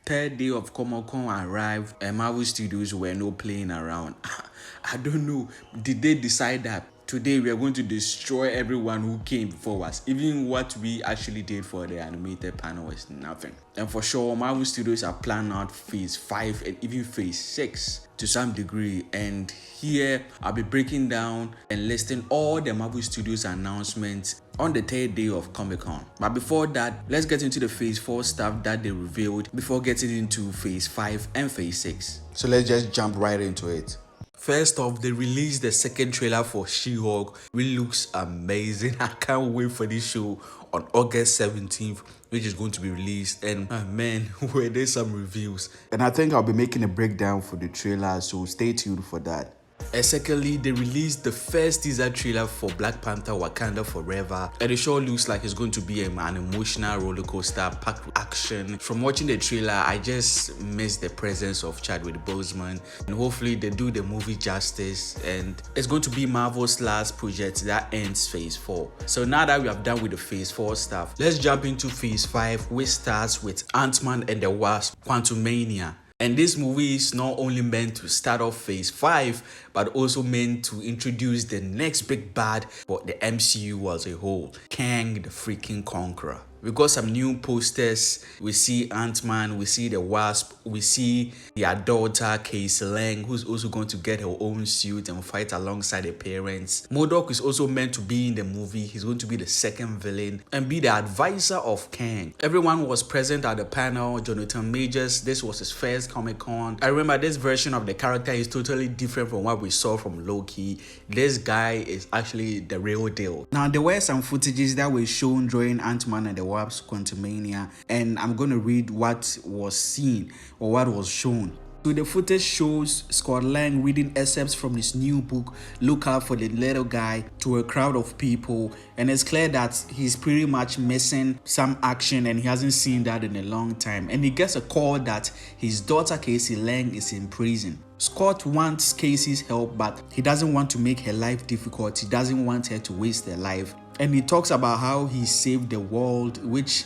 third day of Comic-Con arrived and Marvel Studios were no playing around. I don't know, did they decide that today we are going to destroy everyone who came before us? Even what we actually did for the animated panel was nothing. And for sure, Marvel Studios are planning out phase 5 and even phase 6 to some degree. And here I'll be breaking down and listing all the Marvel Studios announcements on the third day of Comic-Con. But before that, let's get into the phase 4 stuff that they revealed before getting into phase 5 and phase 6. So let's just jump right into it. First off, they released the second trailer for She-Hulk, which looks amazing. I can't wait for this show on August 17th, which is going to be released. And man, were there some reviews. And I think I'll be making a breakdown for the trailer, so stay tuned for that. And secondly, they released the first teaser trailer for Black Panther Wakanda Forever, and it sure looks like it's going to be an emotional roller coaster packed with action. From watching the trailer, I just miss the presence of Chadwick Boseman, and hopefully they do the movie justice, and it's going to be Marvel's last project that ends phase 4. So now that we have done with the phase 4 stuff, let's jump into phase 5, which starts with Ant-Man and the Wasp: Quantumania. And this movie is not only meant to start off phase 5, but also meant to introduce the next big bad for the MCU as a whole, Kang the freaking Conqueror. We got some new posters. We see Ant-Man, we see the Wasp, we see their daughter Casey Lang, who's also going to get her own suit and fight alongside her parents. MODOK is also meant to be in the movie. He's going to be the second villain and be the advisor of Kang. Everyone was present at the panel. Jonathan Majors, this was his first Comic-Con. I remember this version of the character is totally different from what we saw from Loki. This guy is actually the real deal. Now, there were some footages that were shown during Ant-Man and the Wasp: Quantumania, and I'm going to read what was seen or what was shown. So the footage shows Scott Lang reading excerpts from his new book, Look Out for the Little Guy, to a crowd of people, and it's clear that he's pretty much missing some action and he hasn't seen that in a long time. And he gets a call that his daughter Casey Lang is in prison. Scott wants Casey's help, but he doesn't want to make her life difficult. He doesn't want her to waste her life. And he talks about how he saved the world, which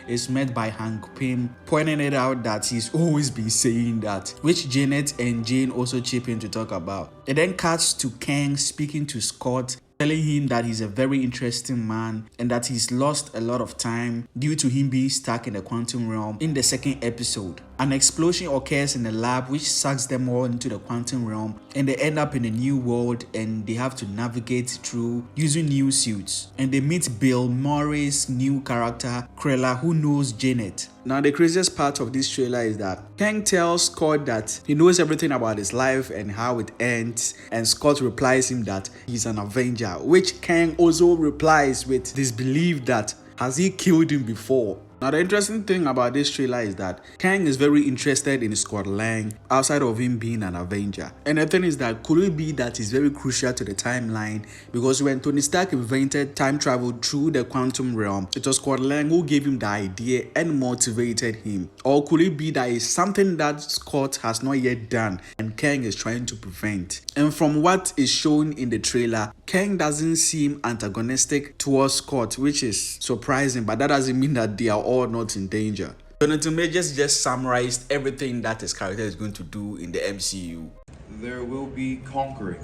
is met by Hank Pym, pointing it out that he's always been saying that, which Janet and Jane also chip in to talk about. It then cuts to Kang speaking to Scott, telling him that he's a very interesting man and that he's lost a lot of time due to him being stuck in the quantum realm. In the second episode, an explosion occurs in the lab which sucks them all into the quantum realm, and they end up in a new world and they have to navigate through using new suits. And they meet Bill Murray's new character Krella, who knows Janet. Now, the craziest part of this trailer is that Kang tells Scott that he knows everything about his life and how it ends, and Scott replies him that he's an Avenger, which Kang also replies with this belief that has he killed him before. Now, the interesting thing about this trailer is that Kang is very interested in Scott Lang outside of him being an Avenger. And the thing is that could it be that is very crucial to the timeline, because when Tony Stark invented time travel through the quantum realm, it was Scott Lang who gave him the idea and motivated him. Or could it be that it's something that Scott has not yet done and Kang is trying to prevent? And from what is shown in the trailer, Kang doesn't seem antagonistic towards Scott, which is surprising, but that doesn't mean that they are all not in danger. Jonathan Majors just summarized everything that his character is going to do in the MCU. There will be conquering.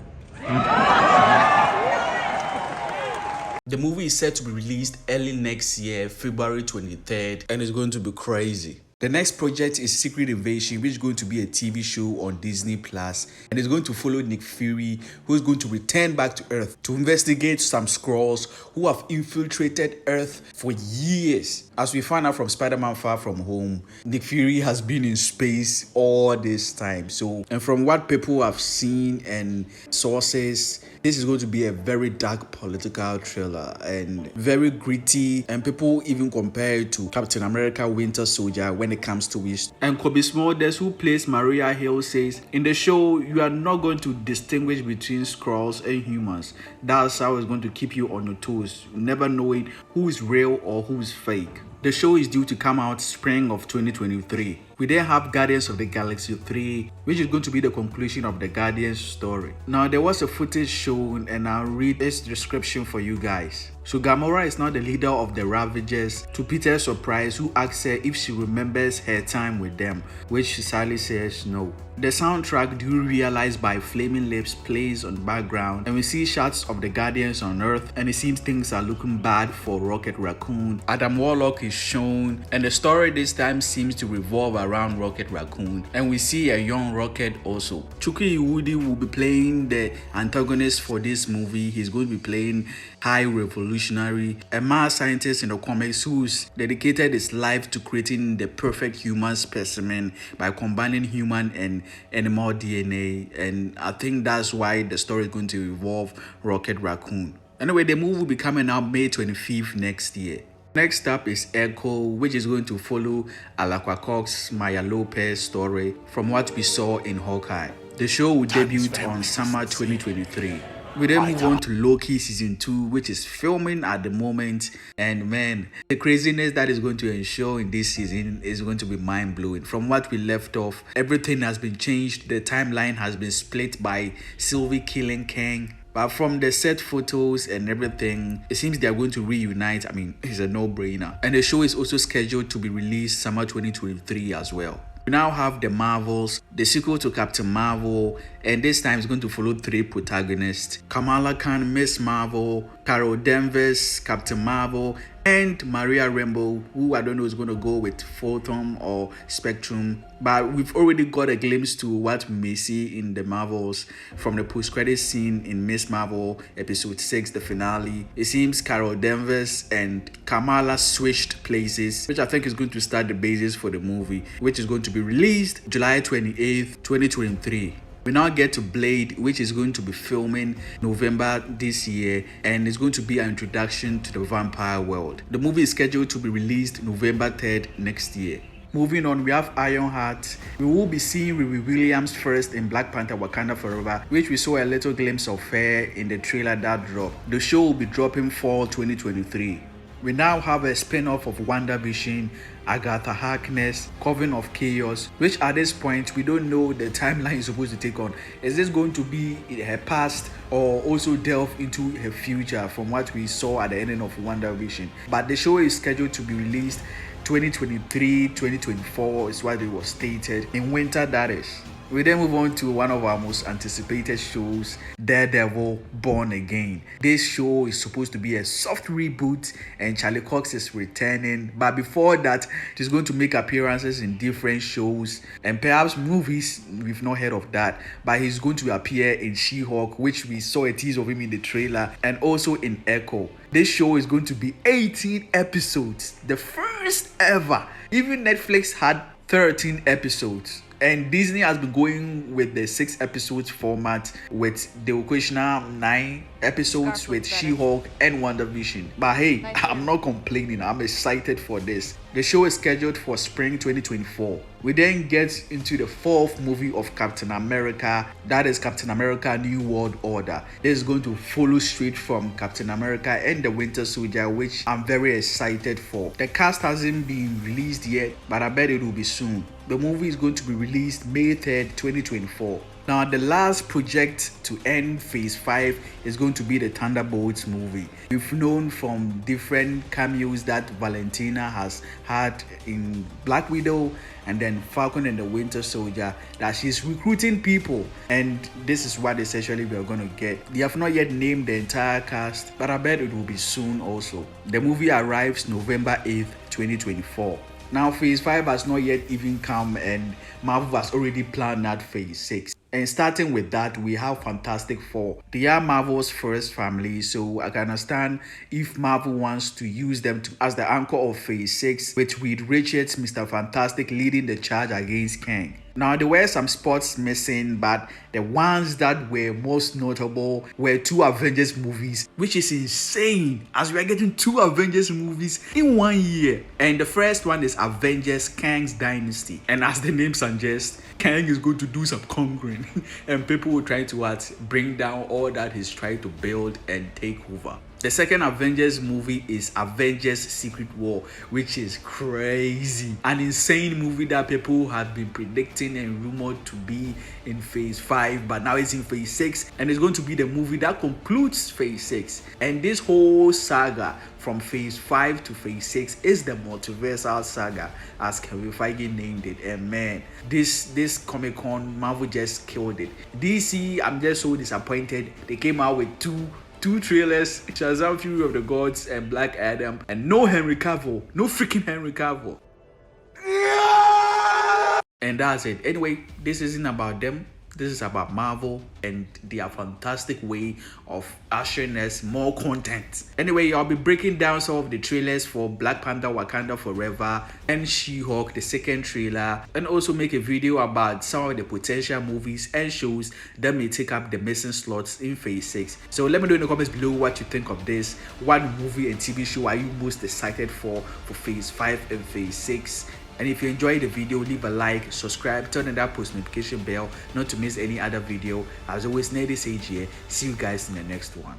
The movie is set to be released early next year, February 23rd, and it's going to be crazy. The next project is Secret Invasion, which is going to be a TV show on Disney Plus, and it's going to follow Nick Fury, who is going to return back to Earth to investigate some Skrulls who have infiltrated Earth for years. As we find out from Spider-Man Far From Home, Nick Fury has been in space all this time. So, and from what people have seen and sources, this is going to be a very dark political thriller and very gritty, and people even compare it to Captain America Winter Soldier when it comes to it. And Kobe Smulders, who plays Maria Hill, says, in the show, you are not going to distinguish between Skrulls and humans. That's how it's going to keep you on your toes, never knowing who is real or who is fake. The show is due to come out spring of 2023. We then have Guardians of the Galaxy 3, which is going to be the conclusion of the Guardians story. Now, there was a footage shown, and I'll read this description for you guys. So Gamora is now the leader of the Ravagers, to Peter's surprise, who asks her if she remembers her time with them, which she sadly says no. The soundtrack, Do You Realize by Flaming Lips, plays on the background, and we see shots of the Guardians on Earth, and it seems things are looking bad for Rocket Raccoon. Adam Warlock is shown, and the story this time seems to revolve around Rocket Raccoon, and we see a young Rocket also. Chukwuka Iwudi will be playing the antagonist for this movie. He's going to be playing High Revolutionary, a mad scientist in the comics who's dedicated his life to creating the perfect human specimen by combining human and animal DNA, and I think that's why the story is going to involve Rocket Raccoon. Anyway, the movie will be coming out May 25th next year. Next up is Echo, which is going to follow Alaqua Cox's Maya Lopez story from what we saw in Hawkeye. The show will debut on summer 2023. We then move on to Loki season 2, which is filming at the moment, and man, the craziness that is going to ensure in this season is going to be mind-blowing. From what we left off, everything has been changed. The timeline has been split by Sylvie killing Kang. But from the set photos and everything, it seems they are going to reunite. I mean, it's a no-brainer. And the show is also scheduled to be released summer 2023 as well. We now have the Marvels, the sequel to Captain Marvel, and this time it's going to follow 3 protagonists: Kamala Khan, Miss Marvel, Carol Danvers, Captain Marvel, and Maria Rambeau, who I don't know is going to go with Photon or Spectrum. But we've already got a glimpse to what we may see in the Marvels from the post-credit scene in Miss Marvel episode 6, the finale. It seems Carol Danvers and Kamala switched places, which I think is going to start the basis for the movie, which is going to be released July 28th, 2023. We now get to Blade, which is going to be filming November this year, and it's going to be an introduction to the vampire world. The movie is scheduled to be released November 3rd next year. Moving on, we have Ironheart. We will be seeing Riri Williams first in Black Panther Wakanda Forever, which we saw a little glimpse of her in the trailer that dropped. The show will be dropping fall 2023. We now have a spin-off of WandaVision, Agatha Harkness, Coven of Chaos, which at this point we don't know the timeline is supposed to take on. Is this going to be her past or also delve into her future from what we saw at the ending of WandaVision? But the show is scheduled to be released 2023, 2024 is what it was stated, in winter that is. We then move on to one of our most anticipated shows, Daredevil Born Again. This show is supposed to be a soft reboot and Charlie Cox is returning. But before that, she's going to make appearances in different shows and perhaps movies. We've not heard of that. But he's going to appear in She-Hulk, which we saw a tease of him in the trailer, and also in Echo. This show is going to be 18 episodes, the first ever. Even Netflix had 13 episodes. And Disney has been going with the 6 episodes format with the occasional 9 episodes with She-Hulk and WandaVision. But hey, I'm not complaining. I'm excited for this. The show is scheduled for spring 2024. We then get into the 4th movie of Captain America. That is Captain America New World Order. This is going to follow straight from Captain America and the Winter Soldier, which I'm very excited for. The cast hasn't been released yet, but I bet it will be soon. The movie is going to be released May 3rd, 2024. Now, the last project to end Phase 5 is going to be the Thunderbolts movie. We've known from different cameos that Valentina has had in Black Widow and then Falcon and the Winter Soldier that she's recruiting people, and this is what essentially we are going to get. They have not yet named the entire cast, but I bet it will be soon also. The movie arrives November 8th, 2024. Now, Phase 5 has not yet even come, and Marvel has already planned out Phase 6. And starting with that, we have Fantastic Four. They are Marvel's first family, so I can understand if Marvel wants to use them as the anchor of Phase 6, with Reed Richards, Mr. Fantastic, leading the charge against Kang. Now, there were some spots missing, but the ones that were most notable were 2 Avengers movies, which is insane as we are getting 2 Avengers movies in 1 year. And the first one is Avengers Kang's Dynasty. And as the name suggests, Kang is going to do some conquering and people will try to bring down all that he's trying to build and take over. The second Avengers movie is Avengers Secret War, which is crazy. An insane movie that people have been predicting and rumored to be in phase 5, but now it's in phase 6, and it's going to be the movie that concludes phase 6. And this whole saga from phase 5 to phase 6 is the Multiverse Saga, as Kevin Feige named it. And man, this Comic-Con, Marvel just killed it. DC, I'm just so disappointed. They came out with two trailers, Shazam Fury of the Gods and Black Adam, and no Henry Cavill, no freaking Henry Cavill. And that's it. Anyway, this isn't about them. This is about Marvel and their fantastic way of ushering us more content. Anyway, I'll be breaking down some of the trailers for Black Panther Wakanda Forever and She-Hulk, the second trailer, and also make a video about some of the potential movies and shows that may take up the missing slots in phase 6. So let me know in the comments below what you think of this. What movie and TV show are you most excited for phase 5 and phase 6? And if you enjoyed the video, leave a like, subscribe, turn on that post notification bell not to miss any other video. As always, Nady Sage here. See you guys in the next one.